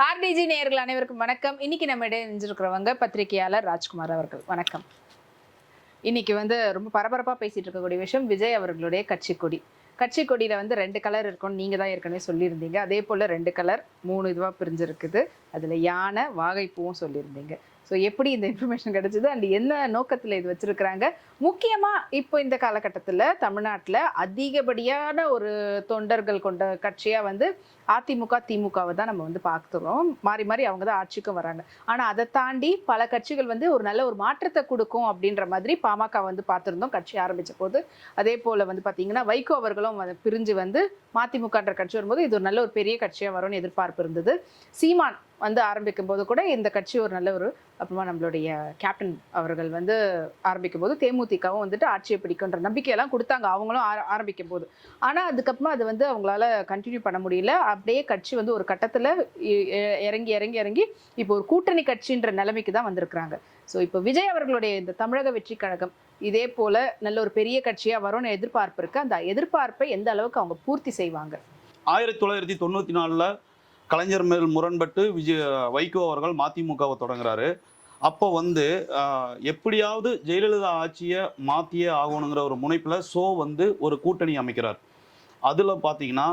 RTG நேயர்கள் அனைவருக்கும் வணக்கம். இன்னைக்கு நம்ம இடையே நினைஞ்சிருக்கிறவங்க பத்திரிகையாளர் ராஜ்குமார் அவர்கள். வணக்கம். இன்னைக்கு ரொம்ப பரபரப்பா பேசிட்டு இருக்கக்கூடிய விஷயம் விஜய் அவர்களுடைய கட்சி கொடி. கட்சி கொடியில 2 கலர் இருக்கும்னு நீங்க தான் ஏற்கனவே சொல்லியிருந்தீங்க. அதே போல 2 கலர் 3 இதுவா பிரிஞ்சிருக்குது. அதுல யானை வாகைப்பூவும் சொல்லியிருந்தீங்க. ஸோ எப்படி இந்த இன்ஃபர்மேஷன் கிடைச்சது அண்ட் என்ன நோக்கத்தில் இது வச்சிருக்கிறாங்க? முக்கியமாக இப்போ இந்த காலகட்டத்தில் தமிழ்நாட்டில் அதிகப்படியான ஒரு தொண்டர்கள் கொண்ட கட்சியாக அதிமுக திமுகவை தான் நம்ம பார்த்துறோம். மாறி மாறி அவங்க தான் ஆட்சிக்கும் வராங்க. ஆனால் அதை தாண்டி பல கட்சிகள் ஒரு நல்ல ஒரு மாற்றத்தை கொடுக்கும் அப்படின்ற மாதிரி பாமக பார்த்துருந்தோம் கட்சி ஆரம்பித்த போது. அதே போல் பார்த்தீங்கன்னா வைகோ அவர்களும் பிரிஞ்சு மதிமுகன்ற கட்சி வரும்போது இது ஒரு நல்ல ஒரு பெரிய கட்சியாக வரும்னு எதிர்பார்ப்பு இருந்தது. சீமான் ஆரம்பிக்கும் போது கூட இந்த கட்சி ஒரு நல்ல ஒரு, அப்புறமா நம்மளுடைய கேப்டன் அவர்கள் ஆரம்பிக்கும் போது தேமுதிகவும் ஆட்சியை பிடிக்குன்ற நம்பிக்கையெல்லாம் கொடுத்தாங்க அவங்களும் ஆரம்பிக்கும் போது. ஆனால் அதுக்கப்புறமா அது அவங்களால கண்டினியூ பண்ண முடியல. அப்படியே கட்சி ஒரு கட்டத்தில் இறங்கி இறங்கி இறங்கி இப்போ ஒரு கூட்டணி கட்சின்ற நிலைமைக்கு தான் வந்திருக்கிறாங்க. ஸோ இப்போ விஜய் அவர்களுடைய இந்த தமிழக வெற்றி கழகம் இதே போல நல்ல ஒரு பெரிய கட்சியாக வரும்னு எதிர்பார்ப்பு இருக்கு. அந்த எதிர்பார்ப்பை எந்த அளவுக்கு அவங்க பூர்த்தி செய்வாங்க? 1994 கலைஞர் மேல் முரண்பட்டு வைகோ அவர்கள் மதிமுகவை தொடங்குறாரு. அப்போ எப்படியாவது ஜெயலலிதா ஆட்சியை மாற்றியே ஆகணுங்கிற ஒரு முனைப்பில் ஒரு கூட்டணி அமைக்கிறார். அதில் பார்த்தீங்கன்னா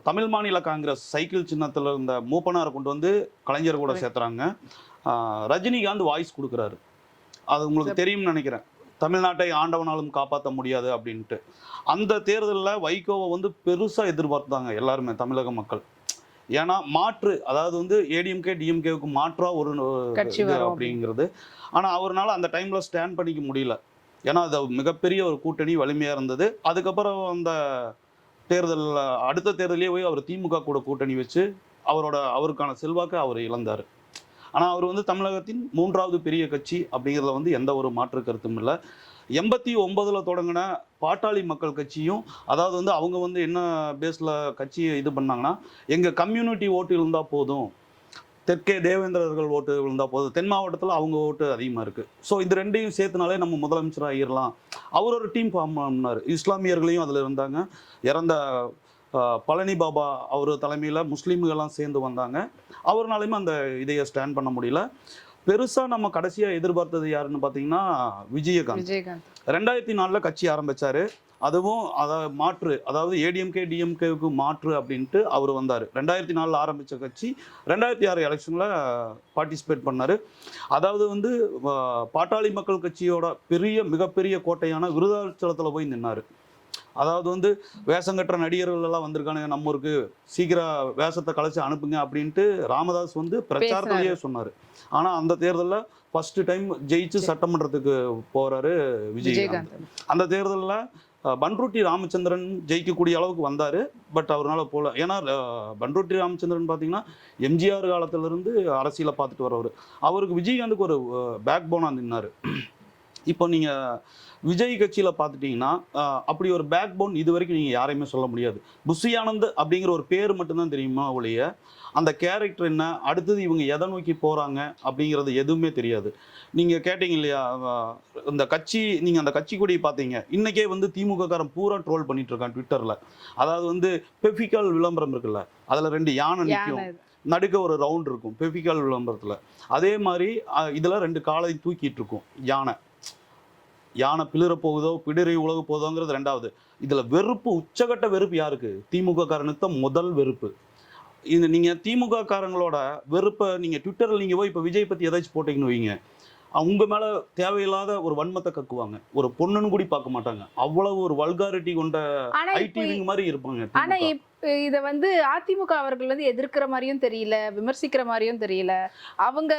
தமிழ் மாநில காங்கிரஸ் சைக்கிள் சின்னத்தில் இருந்த மூப்பனாரை கொண்டு கலைஞர் கூட சேர்த்துறாங்க. ரஜினிகாந்த் வாய்ஸ் கொடுக்குறாரு. அது உங்களுக்கு தெரியும்னு நினைக்கிறேன். தமிழ்நாட்டை ஆண்டவனாலும் காப்பாற்ற முடியாது அப்படின்ட்டு. அந்த தேர்தலில் வைகோவை பெருசாக எதிர்பார்த்தாங்க எல்லாருமே தமிழக மக்கள். ஏன்னா மாற்று, அதாவது ஏடிஎம்கே டிஎம்கேவுக்கு மாற்றா ஒரு அப்படிங்கிறது. ஆனால் அவரால் அந்த டைமில் ஸ்டாண்ட் பண்ணிக்க முடியல. ஏன்னா அது மிகப்பெரிய ஒரு கூட்டணி வலிமையாக இருந்தது. அதுக்கப்புறம் அந்த தேர்தலில் அடுத்த தேர்தலே போய் அவர் திமுக கூட கூட்டணி வச்சு அவருக்கான செல்வாக்கை அவர் இழந்தார். ஆனால் அவர் தமிழகத்தின் 3வது பெரிய கட்சி அப்படிங்கிறதுல எந்த ஒரு மாற்று கருத்தும் இல்லை. 89 தொடங்கின பாட்டாளி மக்கள் கட்சியும், அதாவது அவங்க என்ன பேஸில் கட்சியை இது பண்ணாங்கன்னா, எங்கள் கம்யூனிட்டி ஓட்டு இருந்தால் போதும், தெற்கே தேவேந்திரர்கள் ஓட்டு இருந்தால் போதும், தென் மாவட்டத்தில் அவங்க ஓட்டு அதிகமாக இருக்குது, ஸோ இந்த ரெண்டையும் சேர்த்துனாலே நம்ம முதலமைச்சர் ஆகிடலாம். அவர் ஒரு டீம் ஃபார்ம் பண்ணார். இஸ்லாமியர்களையும் அதில் இருந்தாங்க. இறந்த பழனி பாபா அவர் தலைமையில் முஸ்லீம்கள்லாம் சேர்ந்து வந்தாங்க. அவர்னாலையுமே அந்த இதையை ஸ்டாண்ட் பண்ண முடியல. பெருசாக நம்ம கடைசியாக எதிர்பார்த்தது யாருன்னு பார்த்தீங்கன்னா விஜயகாந்த். 2004 கட்சி ஆரம்பித்தார். அதுவும் மாற்று, அதாவது ஏடிஎம்கே டிஎம்கேவுக்கு மாற்று அப்படின்ட்டு அவர் வந்தார். 2004 ஆரம்பித்த கட்சி 2006 எலெக்ஷனில் பார்ட்டிசிபேட் பண்ணார். அதாவது பாட்டாளி மக்கள் கட்சியோட மிகப்பெரிய கோட்டையான விருதாச்சலத்தில் போய் நின்னார். அதாவது வேஷங்கற்ற நடிகர்கள் எல்லாம் வந்திருக்கானுங்க நம்ம ஊருக்கு, சீக்கிரம் வேஷத்தை கலைச்சி அனுப்புங்க அப்படின்ட்டு ராமதாஸ் பிரச்சாரத்திலேயே சொன்னார். ஆனால் அந்த தேர்தலில் ஃபர்ஸ்ட் டைம் ஜெயிச்சு சட்டமன்றத்துக்கு போறாரு விஜயகாந்த். அந்த தேர்தலில் பன்ருட்டி ராமச்சந்திரன் ஜெயிக்கக்கூடிய அளவுக்கு வந்தார். பட் அவரால் போகல. ஏன்னா பன்ருட்டி ராமச்சந்திரன் பார்த்தீங்கன்னா எம்ஜிஆர் காலத்திலிருந்து அரசியலை பார்த்துட்டு வரவர். அவருக்கு விஜயகாந்துக்கு ஒரு பேக் போனாக நின்னார். இப்போ நீங்கள் விஜய் கட்சியில் பார்த்துட்டிங்கன்னா அப்படி ஒரு பேக் போன் இது வரைக்கும் நீங்கள் யாரையுமே சொல்ல முடியாது. புஷி ஆனந்த் அப்படிங்கிற ஒரு பேர் மட்டும்தான் தெரியுமா ஒழிய அந்த கேரக்டர் என்ன, அடுத்தது இவங்க எதை நோக்கி போகிறாங்க அப்படிங்கிறது எதுவுமே தெரியாது. நீங்கள் கேட்டீங்க இல்லையா இந்த கட்சி, நீங்கள் அந்த கட்சி கொடி பார்த்தீங்க. இன்றைக்கே திமுக காரன் பூரா ட்ரோல் பண்ணிட்டு இருக்கான் ட்விட்டரில். அதாவது பெஃபிகால் விளம்பரம் இருக்குல்ல, அதில் 2 யானை நிற்கும், நடுக்க ஒரு ரவுண்ட் இருக்கும் பெஃபிகால் விளம்பரத்தில். அதே மாதிரி இதில் 2 காலை தூக்கிட்டு இருக்கும் யானை பிளிர போகுதோ பிடிரி உலக போதோங்கிறது 2வது. இதில் வெறுப்பு, உச்சகட்ட வெறுப்பு யாருக்கு? திமுக காரனுக்கு தான் முதல் வெறுப்பு. இந்த நீங்கள் திமுக காரங்களோட வெறுப்பை நீங்கள் ட்விட்டரில் நீங்கள் போய் இப்போ விஜய் பற்றி ஏதாச்சும் போட்டிங்கன்னு வைங்க, அவங்க மேலே தேவையில்லாத ஒரு வன்மத்தை கக்குவாங்க. ஒரு பொண்ணுன்னு கூட பார்க்க மாட்டாங்க. அவ்வளவு ஒரு வல்காரிட்டி கொண்ட ஐடி மாதிரி இருப்பாங்க. ஆனா இதை அதிமுக அவர்கள் எதிர்க்கிற மாதிரியும் தெரியல, விமர்சிக்கிற மாதிரியும் தெரியல. அவங்க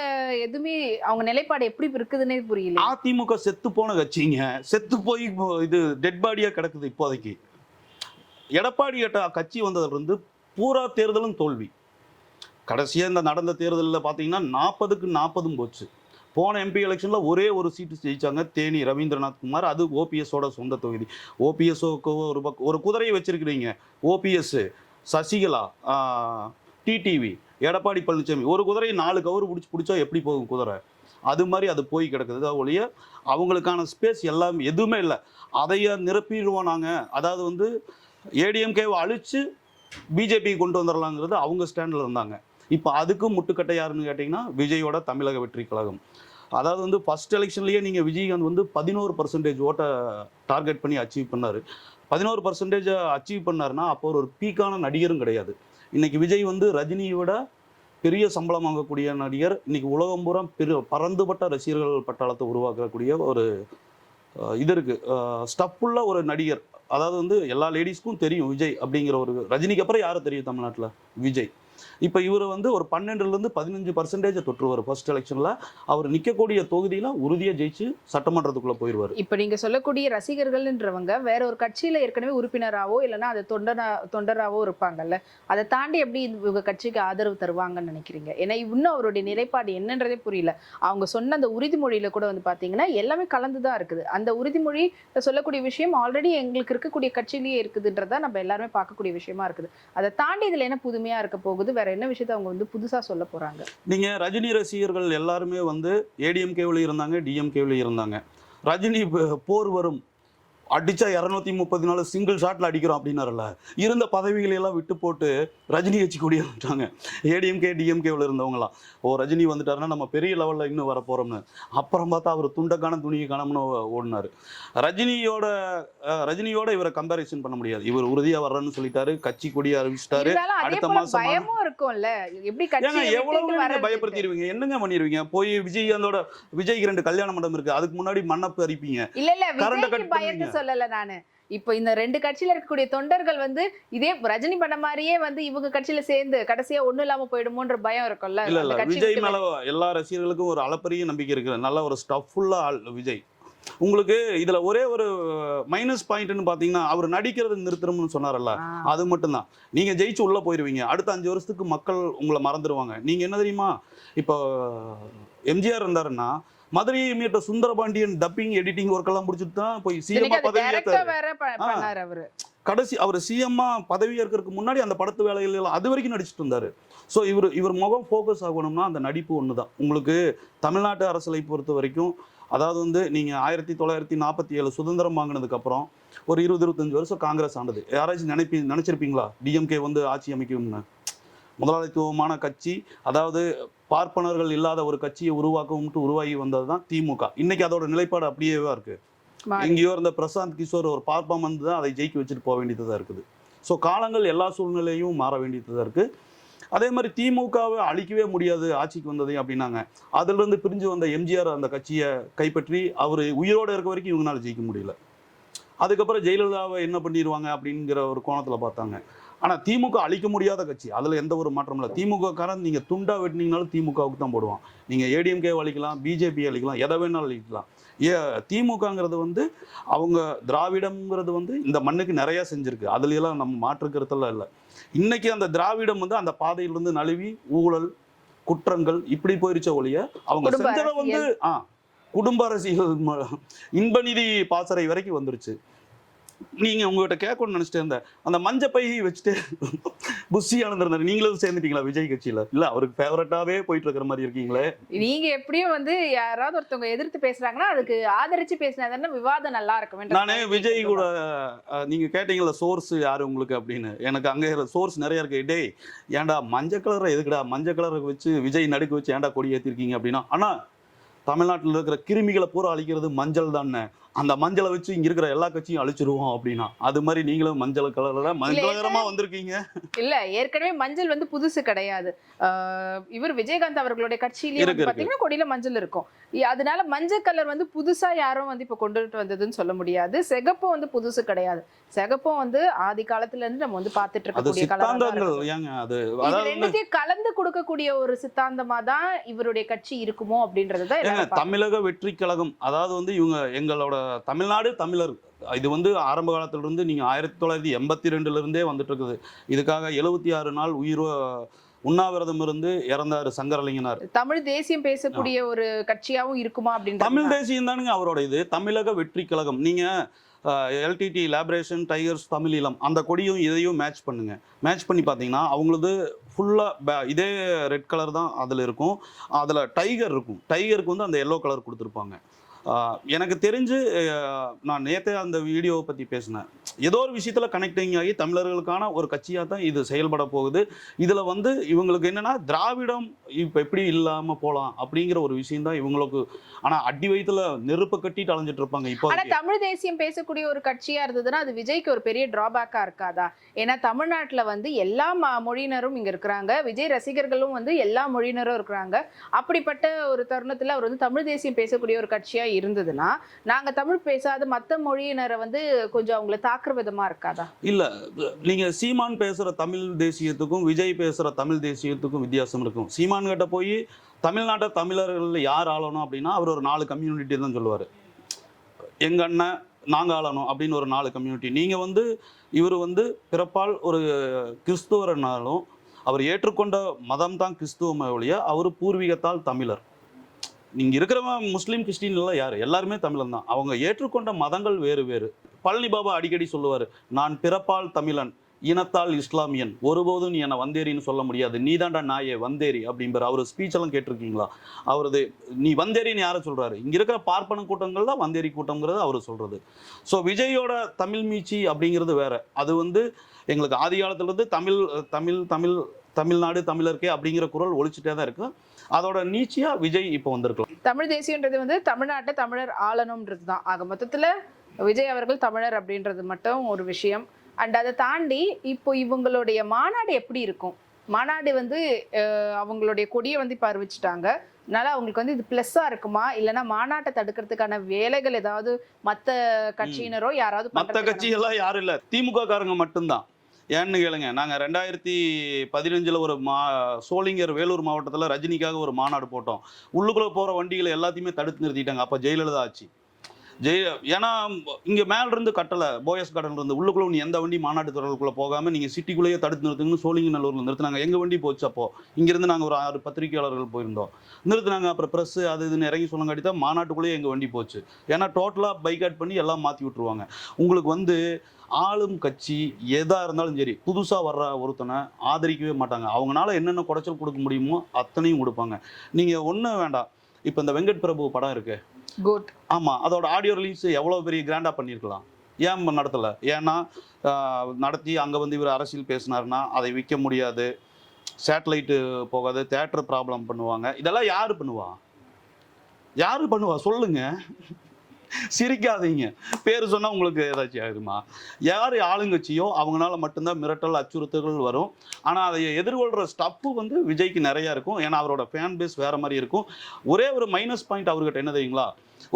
எதுவுமே அவங்க நிலைப்பாடு எப்படி இருக்குதுன்னே புரியல. அதிமுக செத்து போன கட்சிங்க, செத்து போய் இது டெட் பாடியா கிடக்குது இப்போதைக்கு. எடப்பாடி கட்சி வந்ததுல பூரா தேர்தலும் தோல்வி. கடைசியாக இந்த நடந்த தேர்தலில் பார்த்தீங்கன்னா 40க்கு 40 போச்சு. போன எம்பி எலெக்ஷனில் ஒரே ஒரு சீட்டு ஜெயிச்சாங்க, தேனி ரவீந்திரநாத் குமார். அது ஓபிஎஸோட சொந்த தொகுதி. ஓபிஎஸ்ஸோக்கு ஒரு குதிரையை வச்சிருக்கிறீங்க. ஓபிஎஸ், சசிகலா, டிடிவி, எடப்பாடி பழனிசாமி, ஒரு குதிரையை 4 கவர் பிடிச்சா எப்படி போகும் குதிரை? அது மாதிரி அது போய் கிடக்குது. ஒழிய அவங்களுக்கான ஸ்பேஸ் எல்லாம் எதுவுமே இல்லை. அதைய நிரப்பிடுவோம் நாங்கள். அதாவது ஏடிஎம்கேவை அழித்து பிஜேபி கொண்டு வந்துடலாங்கிறது அவங்க ஸ்டாண்டில் இருந்தாங்க. இப்போ அதுக்கும் முட்டுக்கட்டை யாருன்னு கேட்டிங்கன்னா விஜயோட தமிழக வெற்றி கழகம். அதாவது வந்து ஃபர்ஸ்ட் எலெக்ஷன்லேயே நீங்கள் விஜயகாந்த் வந்து 11% ஓட்டை டார்கெட் பண்ணி அச்சீவ் பண்ணார். 11% அச்சீவ் பண்ணாருன்னா அப்போ ஒரு பீக்கான நடிகரும் கிடையாது. இன்னைக்கு விஜய் வந்து ரஜினியை விட பெரிய சம்பளம் வாங்கக்கூடிய நடிகர். இன்னைக்கு உலகம் பூரா பறந்துபட்ட ரசிகர்கள் பட்டாளத்தை உருவாக்கக்கூடிய ஒரு இது இருக்கு, ஸ்டஃப்புள்ள ஒரு நடிகர். அதாவது வந்து எல்லா லேடிஸ்க்கும் தெரியும் விஜய் அப்படிங்கிற ஒரு, ரஜினிக்கு அப்புறம் யாரை தெரியும் தமிழ்நாட்டில்? விஜய். இப்போ இவர் வந்து ஒரு 12லேருந்து 15% தொற்றுவார் ஃபர்ஸ்ட் எலெக்ஷனில். அவர் நிற்கக்கூடிய தொகுதியில் உறுதியாக ஜெயிச்சு சட்டமன்றத்துக்குள்ளே போயிடுவார். இப்போ நீங்கள் சொல்லக்கூடிய ரசிகர்கள்ன்றவங்க வேற ஒரு கட்சியில் ஏற்கனவே உறுப்பினராகவோ இல்லைன்னா அது தொண்டராகவோ இருப்பாங்கல்ல, அதை தாண்டி எப்படி இவங்க கட்சிக்கு ஆதரவு தருவாங்கன்னு நினைக்கிறீங்க? ஏன்னா இன்னும் அவருடைய நிலைப்பாடு என்னன்றதே புரியல. அவங்க சொன்ன அந்த உறுதிமொழியில் கூட வந்து பார்த்தீங்கன்னா எல்லாமே கலந்து தான் இருக்குது. அந்த உறுதிமொழி சொல்லக்கூடிய விஷயம் ஆல்ரெடி எங்களுக்கு இருக்கக்கூடிய கட்சியிலேயே இருக்குதுன்றதா நம்ம எல்லாருமே பார்க்கக்கூடிய விஷயமா இருக்குது. அதை தாண்டி இதில் என்ன புதுமையாக இருக்க போகுது? வேற என்ன விஷயத்தை அவங்க வந்து புதுசா சொல்ல போறாங்க? நீங்க ரஜினி ரசிகர்கள் எல்லாருமே வந்து ஏடிஎம்கேவில் இருந்தாங்க, டிஎம்கேவில் இருந்தாங்க. ரஜினி போர் வரும் அடிச்சா 234 சிங்கிள் ஷாட்ல அடிக்கிறோம் அப்படின்னாருல, இருந்த பதவிகளை எல்லாம் விட்டு போட்டு ரஜினி கட்சி கொடியே வந்துட்டாங்க. ஏடிஎம்கே டிஎம்கேவில் இருந்தவங்களாம் ரஜினி வந்துட்டாருன்னா நம்ம பெரிய லெவலில் இன்னும் வர போறோம்னு. அப்புறம் பார்த்தா அவர் துண்டக்கான துணியை காணம்னு ஓடினார். ரஜினியோட இவரை கம்பேரிசன் பண்ண முடியாது. இவர் உறுதியா வர்றேன்னு சொல்லிட்டாரு, கட்சி கொடியை அறிவிச்சிட்டாரு. அடுத்த மாசம் பயமும் இருக்கும்ல, எப்படி கட்சி எவ்வளவு பயப்படுத்திடுவீங்க? என்னங்க பண்ணிடுவீங்க? போய் விஜய்க்கு 2 கல்யாண மண்டபம் இருக்கு, அதுக்கு முன்னாடி மண்ணப்பு அரிப்பீங்க. இல்ல கரண்ட கட் பண்ணுவீங்க. சொல்லல நானு. இப்போ இந்த 2 கட்சியில இருக்கக்கூடிய தொண்டர்கள் வந்து இதே ரஜினி பண்ண மாதிரியே வந்து இவங்க கட்சியில சேர்ந்து கடைசியா ஒண்ணும் இல்லாம போயிடுமோன்ற பயம் இருக்கும்ல. இல்ல விஜய் மேல எல்லா ரசிகர்களுக்கும் ஒரு அளப்பரிய நம்பிக்கை இருக்கு. நல்ல ஒரு ஸ்டஃப்ஃபுல்லா ஆள் விஜய். உங்களுக்கு இதுல ஒரே ஒரு மைனஸ் பாயிண்ட்னு பாத்தீங்கன்னா, அவர் நடிக்கிறது நிறுத்தணும்னு சொன்னார்ல, அது மட்டும்தான். நீங்க ஜெயிச்சு உள்ள போயிருவீங்க, அடுத்த 5 வருஷத்துக்கு மக்கள் உங்களை மறந்துடுவாங்க. நீங்க என்ன தெரியுமா, இப்போ எம்ஜிஆர் இருந்தாருன்னா மதுரை மீட்ட சுந்தரபாண்டியன் டப்பிங் எடிட்டிங் ஒர்க் எல்லாம் முடிச்சுட்டு தான் போய் சிஎம்மா பதவி ஏற்றாரு. கடைசி அவர் சிஎம்மா பதவி ஏற்கிறதுக்கு முன்னாடி அந்த படத்து வேலைகள் எல்லாம் அது வரைக்கும் நடிச்சுட்டு இருந்தாரு. ஸோ இவர் முகம் ஃபோக்கஸ் ஆகணும்னா அந்த நடிப்பு ஒன்று தான். உங்களுக்கு தமிழ்நாட்டு அரசியலை பொறுத்த வரைக்கும், அதாவது வந்து நீங்கள் 1947 சுதந்திரம் வாங்கினதுக்கப்புறம் ஒரு 20-25 வருஷம் காங்கிரஸ் ஆனது. யாராச்சும் நினைச்சிருப்பீங்களா டிஎம்கே வந்து ஆட்சி அமைக்கும்னு? முதலாளித்துவமான கட்சி, அதாவது பார்ப்பனர்கள் இல்லாத ஒரு கட்சியை உருவாக்கி வந்தது தான் திமுக. இன்னைக்கு அதோட நிலைப்பாடு அப்படியே இருக்கு. எங்கேயோ இருந்த பிரசாந்த் கிஷோர் ஒரு பார்ப்பம் வந்து தான் அதை ஜெயிக்க வச்சுட்டு போக வேண்டியதாக இருக்குது. ஸோ காலங்கள் எல்லா சூழ்நிலையும் மாற வேண்டியதாக இருக்குது. அதே மாதிரி திமுகவை அழிக்கவே முடியாது ஆட்சிக்கு வந்ததையும் அப்படின்னாங்க. அதிலிருந்து பிரிஞ்சு வந்த எம்ஜிஆர் அந்த கட்சியை கைப்பற்றி அவர் உயிரோடு இருக்க வரைக்கும் இவங்களால ஜெயிக்க முடியல. அதுக்கப்புறம் ஜெயலலிதாவை என்ன பண்ணிடுவாங்க அப்படிங்கிற ஒரு கோணத்தில் பார்த்தாங்க. ஆனால் திமுக அழிக்க முடியாத கட்சி, அதில் எந்த ஒரு மாற்றமும் இல்லை. திமுக காரன் நீங்கள் துண்டா வெட்டினீங்கனாலும் திமுகவுக்கு தான் போடுவான். நீங்கள் ஏடிஎம்கே அழிக்கலாம், பிஜேபி அழிக்கலாம், எதை வேணாலும் அழிக்கலாம். திமுகங்கிறது வந்து அவங்க திராவிடம்ங்கிறது வந்து இந்த மண்ணுக்கு நிறைய செஞ்சிருக்கு, அதுல எல்லாம் நம்ம மாற்றுக்கிறதெல்லாம் இல்லை. இன்னைக்கு அந்த திராவிடம் வந்து அந்த பாதையிலிருந்து நழுவி ஊழல் குற்றங்கள் இப்படி போயிருச்ச ஒழிய அவங்க செஞ்சதை வந்து குடும்ப அரசியல் இன்பநிதி பாசறை வரைக்கும் வந்துருச்சு. நீங்க உங்ககிட்ட கேட்கணும்னு நினைச்சிட்டு இருந்தேன், அந்த மஞ்ச பை வச்சுட்டு புஷி ஆனந்தர் நீங்களும் சேர்ந்துட்டீங்களா விஜய் கட்சியில? இல்ல அவருக்கு ஃபேவரட்டாவே போயிட்டு இருக்கிற மாதிரி இருக்கீங்களே. நீங்க எப்படியும் வந்து யாராவது ஒருத்தவங்க எதிர்த்து பேசுறாங்கன்னா அதுக்கு ஆதரிச்சு பேசினா விவாதம் நல்லா இருக்கும். நானே விஜய் கூட நீங்க கேட்டீங்கல்ல சோர்ஸ் யாரு உங்களுக்கு அப்படின்னு, எனக்கு அங்க சோர்ஸ் நிறைய இருக்கு. டேய் ஏன்டா மஞ்சள் கலரை எதுக்குடா மஞ்சள் கலரை வச்சு விஜய் நடுக்க வச்சு ஏன்டா கொடி ஏற்றிருக்கீங்க அப்படின்னா, ஆனா தமிழ்நாட்டில் இருக்கிற கிருமிகளை பூரா அழிக்கிறது மஞ்சள் தானே, அந்த மஞ்சளை வச்சு இங்க இருக்கிற எல்லா கட்சியும் அழிச்சிருவோம் அப்படின்னா, அது மாதிரி நீங்களும் மஞ்சள் கலர்ல மங்களகரமா வந்திருக்கீங்க. இல்ல ஏற்கனவே மஞ்சள் வந்து புதுசு கிடையாது. இவர் விஜயகாந்த் அவர்களுடைய கட்சியிலேயே பாத்தீங்கன்னா கொடியில மஞ்சள் இருக்கும். அதனால மஞ்சள் கலர் வந்து புதுசா யாரும் வந்து இப்ப கொண்டுட்டு வந்ததுன்னு சொல்ல முடியாது. சிகப்பும் வந்து புதுசு கிடையாது. சிகப்பும் வந்து ஆதி காலத்துல இருந்து நம்ம வந்து பாத்துட்டு இருக்கக்கூடிய ரெண்டுத்தையும் கலந்து கொடுக்கக்கூடிய ஒரு சித்தாந்தமா தான் இவருடைய கட்சி இருக்குமோ அப்படின்றதுதான் தமிழக வெற்றி கழகம். அதாவது வந்து இவங்க எங்களோட தமிழ்நாடு தமிழர், இது வந்து ஆரம்ப காலத்துல இருந்து நீங்க 1982 இருந்தே வந்துட்டு இருக்குது. இதுக்காக 76 நாள் உண்ணாவிரதம் இருந்து இறந்தாரு சங்கரலிங்கனார். தமிழ் தேசியம் பேசக்கூடிய ஒரு கட்சியாவும் இருக்குமா அப்படின்னு? தமிழ் தேசியம் தானுங்க அவரோட இது, தமிழக வெற்றி கழகம். நீங்க எல்டிடி லேபரேஷன் டைகர்ஸ் தமிழீழம் அந்த கொடியும் இதையும் மேட்ச் பண்ணுங்க. மேட்ச் பண்ணி பார்த்தீங்கன்னா அவங்களது ஃபுல்லாக இதே ரெட் கலர் தான் அதில் இருக்கும். அதில் டைகர் இருக்கும், டைகருக்கு வந்து அந்த எல்லோ கலர் கொடுத்துருப்பாங்க. எனக்கு தெரிஞ்சு நான் நேற்றே அந்த வீடியோவை பற்றி பேசினேன். ஏதோ ஒரு விஷயத்தில் கனெக்டிங் ஆகி தமிழர்களுக்கான ஒரு கட்சியாக தான் இது செயல்பட போகுது. இதில் வந்து இவங்களுக்கு என்னென்னா திராவிடம் இப்போ எப்படி இல்லாமல் போகலாம் அப்படிங்கிற ஒரு விஷயம் தான் இவங்களுக்கு. ஆனால் அடி வயிற்றுல நெருப்பை கட்டிட்டு அலைஞ்சிட்டு இருப்பாங்க. இப்போ ஆனால் தமிழ் தேசியம் பேசக்கூடிய ஒரு கட்சியாக இருந்ததுன்னா அது விஜய்க்கு ஒரு பெரிய டிராபேக்காக இருக்காதா? ஏன்னா தமிழ்நாட்டில் வந்து எல்லா மொழியினரும் இங்கே இருக்கிறாங்க, விஜய் ரசிகர்களும் வந்து எல்லா மொழியினரும் இருக்கிறாங்க. அப்படிப்பட்ட ஒரு தருணத்தில் அவர் வந்து தமிழ் தேசியம் பேசக்கூடிய ஒரு கட்சியாக இருந்ததுன்னா நாங்கள் தமிழ் பேசாத மற்ற மொழியினரை வந்து கொஞ்சம் அவங்கள தாக்குற விதமாக இருக்காதா? இல்லை, நீங்கள் சீமான் பேசுகிற தமிழ் தேசியத்துக்கும் விஜய் பேசுகிற தமிழ் தேசியத்துக்கும் வித்தியாசம் இருக்கும். சீமான் கிட்ட போய் தமிழ்நாட்டை தமிழர்கள் யார் ஆளணும் அப்படின்னா அவர் ஒரு 4 கம்யூனிட்டி தான் சொல்லுவார். எங்கள் அண்ணன் நாங்கள் ஆளணும் அப்படின்னு ஒரு 4 கம்யூனிட்டி. நீங்கள் வந்து இவர் வந்து பிறப்பால் ஒரு கிறிஸ்துவர்னாலும் அவர் ஏற்றுக்கொண்ட மதம் தான் கிறிஸ்துவ ஒழிய அவர் பூர்வீகத்தால் தமிழர். நீங்கள் இருக்கிறவன் முஸ்லீம் கிறிஸ்டின் எல்லாம் யார், எல்லாருமே தமிழன் தான். அவங்க ஏற்றுக்கொண்ட மதங்கள் வேறு வேறு. பழனி பாபா அடிக்கடி சொல்லுவார், நான் பிறப்பால் தமிழன், இனத்தால் இஸ்லாமியன், ஒருபோதும் நீ என்னை வந்தேரின்னு சொல்ல முடியாது, நீ தாண்டா நாயே வந்தேரி அப்படிங்கிற அவர் ஸ்பீச் எல்லாம் கேட்டிருக்கீங்களா? அவரது நீ வந்தேரின்னு யாரை சொல்றாரு? இங்க இருக்கிற பார்ப்பன கூட்டங்கள் தான் வந்தேரி கூட்டம்ங்கிறது அவர் சொல்றது. ஸோ விஜயோட தமிழ் மீட்சி அப்படிங்கிறது வேற. அது வந்து எங்களுக்கு ஆதி காலத்திலிருந்து தமிழ் தமிழ் தமிழ் தமிழ்நாடு தமிழருக்கே அப்படிங்கிற குரல் ஒழிச்சுட்டே தான் இருக்கு. அதோட நீச்சியா விஜய் இப்போ வந்திருக்கலாம். தமிழ் தேசியன்றது வந்து தமிழ்நாட்டை தமிழர் ஆளணும்ன்றது தான். ஆக மொத்தத்துல விஜய் அவர்கள் தமிழர் அப்படின்றது மட்டும் ஒரு விஷயம். அண்ட் அதை தாண்டி இப்போ இவங்களுடைய மாநாடு எப்படி இருக்கும்? மாநாடு வந்து அவங்களுடைய கொடியை வந்து இப்போ அறிவிச்சிட்டாங்க. அதனால அவங்களுக்கு வந்து இது பிளஸ்ஸா இருக்குமா, இல்லைன்னா மாநாட்டை தடுக்கிறதுக்கான வேலைகள் ஏதாவது மற்ற கட்சியினரோ யாராவது? மற்ற கட்சிகள்லாம் யாரும் இல்லை, திமுக காரங்க மட்டும்தான். ஏன்னு கேளுங்க, நாங்கள் 2015 ஒரு சோளிங்கர் வேலூர் மாவட்டத்தில் ரஜினிக்காக ஒரு மாநாடு போட்டோம். உள்ளுக்குள்ளே போகிற வண்டிகளை எல்லாத்தையுமே தடுத்து நிறுத்திட்டாங்க. அப்போ ஜெயலலிதா ஆச்சு. ஏன்னா இங்கே மேலிருந்து கட்டலை, போயஸ் கார்டன் இருந்து உள்ளுக்குள்ள நீ எந்த வண்டி மாநாட்டு தொடர்களுக்குள்ளே போகாமல் நீங்கள் சிட்டிக்குள்ளேயே தடுத்து நிறுத்துங்கன்னு சோழிங்கநல்லூரில் நிறுத்தினாங்க. எங்கள் வண்டி போச்சு. அப்போ இங்கேருந்து நாங்கள் ஒரு 6 பத்திரிகையாளர்கள் போயிருந்தோம், நிறுத்தினாங்க. அப்புறம் ப்ரெஸ் அது இதுன்னு இறங்கி சொன்னங்காட்டி தான் மாநாட்டுக்குள்ளேயே எங்கள் வண்டி போச்சு. ஏன்னா டோட்டலாக பைக்காட் பண்ணி எல்லாம் மாற்றி விட்டுருவாங்க. உங்களுக்கு வந்து ஆளும் கட்சி எதாக இருந்தாலும் சரி, புதுசாக வர்ற ஒருத்தனை ஆதரிக்கவே மாட்டாங்க. அவங்களால என்னென்ன குடைச்சல் கொடுக்க முடியுமோ அத்தனையும் கொடுப்பாங்க. நீங்கள் ஒன்றும் வேண்டாம், இப்போ இந்த வெங்கட் பிரபு படம் இருக்கு, குட், ஆமாம், அதோட ஆடியோ ரிலீஸ் எவ்வளோ பெரிய கிராண்டாக பண்ணியிருக்கலாம். ஏன் நடத்தலை? ஏன்னா நடத்தி அங்கே வந்து இவர் அரசியல் பேசினாருன்னா அதை விற்க முடியாது, சேட்டலைட்டு போகாது, தேட்டர் ப்ராப்ளம் பண்ணுவாங்க. இதெல்லாம் யார் பண்ணுவா? யார் பண்ணுவா சொல்லுங்க? சிரிக்காதீங்க, பேர் சொன்னால் உங்களுக்கு ஏதாச்சும் ஆகுமா? யார் ஆளுங்கட்சியோ அவங்களால மட்டும்தான் மிரட்டல் அச்சுறுத்தல்கள் வரும். ஆனால் அதை எதிர்கொள்கிற ஸ்டப்பு வந்து விஜய்க்கு நிறையா இருக்கும். ஏன்னா அவரோட ஃபேன் பேஸ் வேறு மாதிரி இருக்கும். ஒரே ஒரு மைனஸ் பாயிண்ட் அவர்கிட்ட என்ன தெரியுங்களா?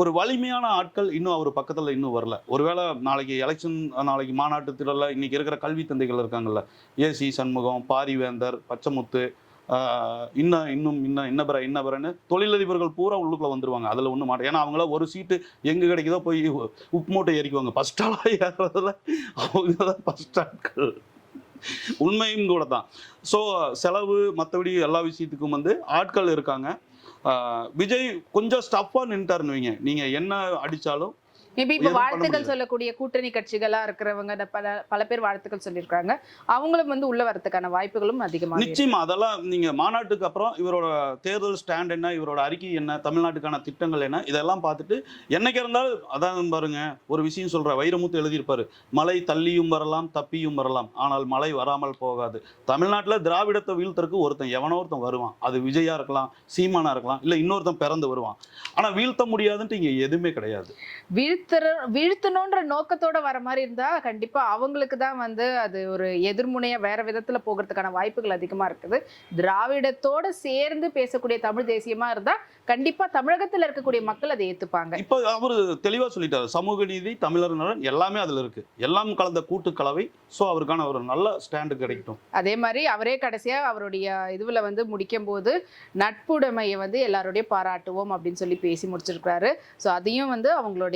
ஒரு வலிமையான ஆட்கள் இன்னும் அவர் பக்கத்தில் இன்னும் வரல. ஒருவேளை நாளைக்கு எலெக்ஷன், நாளைக்கு மாநாட்டு திடலில் இன்றைக்கி இருக்கிற கல்வி தந்தைகள் இருக்காங்கல்ல, ஏசி சண்முகம், பாரிவேந்தர், பச்சைமுத்து, இன்னபரன்னு தொழிலதிபர்கள் பூரா உள்ளுக்குள்ள வந்துருவாங்க. அதில் ஒன்றும் மாட்டேன். ஏன்னா அவங்கள ஒரு சீட்டு எங்கே கிடைக்குதோ போய் உப்பு மூட்டை ஏறிக்குவாங்க. ஃபர்ஸ்ட் ஆளாக ஏறுறதுல அவங்க தான் ஃபர்ஸ்ட் ஆட்கள். உண்மையும் கூட தான். ஸோ செலவு மற்றபடி எல்லா விஷயத்துக்கும் வந்து ஆட்கள் இருக்காங்க. விஜய் கொஞ்சம் ஸ்டஃப்பாக நின்றுட்டாருன்னு வைங்க, நீங்கள் என்ன அடித்தாலும். மேபி இப்போ வாழ்த்துக்கள் சொல்லக்கூடிய கூட்டணி கட்சிகளா இருக்கிறவங்க பல பேர் வாழ்த்துக்கள் சொல்லியிருக்காங்க. அவங்களும் வந்து உள்ள வரதுக்கான வாய்ப்புகளும் அதிகமாக நிச்சயமா. அதெல்லாம் நீங்க மாநாட்டுக்கு அப்புறம் இவரோட தேர்தல் ஸ்டாண்ட் என்ன, இவரோட அறிக்கை என்ன, தமிழ்நாட்டுக்கான திட்டங்கள் என்ன, இதெல்லாம் பார்த்துட்டு என்னைக்கு இருந்தாலும் அதான் பாருங்க, ஒரு விஷயம் சொல்ற, வைரமுத்து எழுதியிருப்பாரு, மழை தள்ளியும் வரலாம் தப்பியும் வரலாம், ஆனால் மழை வராமல் போகாது. தமிழ்நாட்டில் திராவிடத்தை வீழ்த்தறதுக்கு ஒருத்தன் எவனோ ஒருத்தன் வருவான். அது விஜயா இருக்கலாம், சீமானா இருக்கலாம், இல்லை இன்னொருத்தன் பிறந்து வருவான். ஆனா வீழ்த்த முடியாதுன்ட்டு இங்க எதுவுமே கிடையாது. வீழ்த்தணுன்ற நோக்கத்தோட வர மாதிரி இருந்தா கண்டிப்பா அவங்களுக்கு தான் வந்து அது ஒரு எதிர்முனையா வேற விதத்துல போகிறதுக்கான வாய்ப்புகள் அதிகமா இருக்குது. திராவிடத்தோட சேர்ந்து பேசக்கூடிய தமிழ் தேசியமா இருந்தா கண்டிப்பா தமிழகத்துல இருக்கக்கூடிய மக்கள் அதை ஏத்துப்பாங்க. இப்ப அவரு தெளிவா சொல்லிட்டாரு, சமூக நீதி, தமிழர் நலன் எல்லாமே அதுல இருக்கு, எல்லாம் கலந்த கூட்டு கலவை. சோ அவருக்கான ஒரு நல்ல ஸ்டாண்டு கிடைக்கும். அதே மாதிரி அவரே கடைசியா அவருடைய இதுல வந்து முடிக்கும் போது நட்புடைமையை வந்து எல்லாருடைய பாராட்டுவோம் அப்படின்னு சொல்லி பேசி முடிச்சிருக்காரு. ஸோ அதையும் வந்து அவங்களுடைய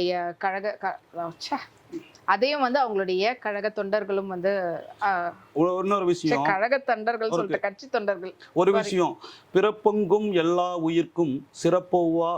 அதையும் வந்து அவங்களுடைய கழக தொண்டர்களும் வந்து இன்னொரு விஷயம், கழக தொண்டர்கள் சொல்லிட்டு கட்சி தொண்டர்கள் ஒரு விஷயம், பிறப்பொங்கும் எல்லா உயிர்க்கும் சிறப்போவா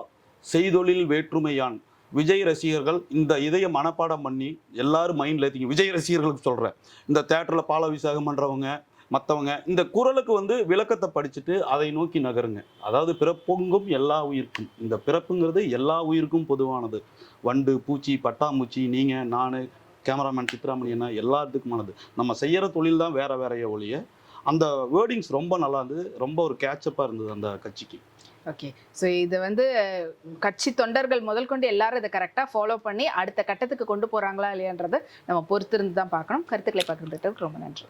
செய்தொழில் வேற்றுமையான். விஜய் ரசிகர்கள் இந்த இதைய மனப்பாடம் பண்ணி எல்லாரும் மைண்ட்ல ஏற்றிங்க. விஜய் ரசிகர்களுக்கு சொல்றேன், இந்த தேட்டர்ல பால அபிஷேகம் பண்றவங்க, மற்றவங்க இந்த குறளுக்கு வந்து விளக்கத்தை படிச்சுட்டு அதை நோக்கி நகருங்க. அதாவது பிறப்பொங்கும் எல்லா உயிர்க்கும், இந்த பிறப்புங்கிறது எல்லா உயிருக்கும் பொதுவானது. வண்டு, பூச்சி, பட்டாம்பூச்சி, நீங்க, நானு, கேமராமேன் சித்ராமணி என்ன, எல்லாத்துக்குமானது. நம்ம செய்யற தொழில் தான் வேற வேறைய ஒழிய, அந்த வேர்டிங்ஸ் ரொம்ப நல்லா இருந்தது. ரொம்ப ஒரு கேட்சப்பா இருந்தது அந்த கட்சிக்கு. ஓகே. ஸோ இதை வந்து கட்சி தொண்டர்கள் முதல் கொண்டு எல்லாரும் இதை கரெக்டாக ஃபாலோ பண்ணி அடுத்த கட்டத்துக்கு கொண்டு போகிறாங்களா இல்லையான்றதை நம்ம பொறுத்திருந்து தான் பார்க்கணும். கருத்துக்களை பகிர்ந்துட்டதுக்கு ரொம்ப நன்றி.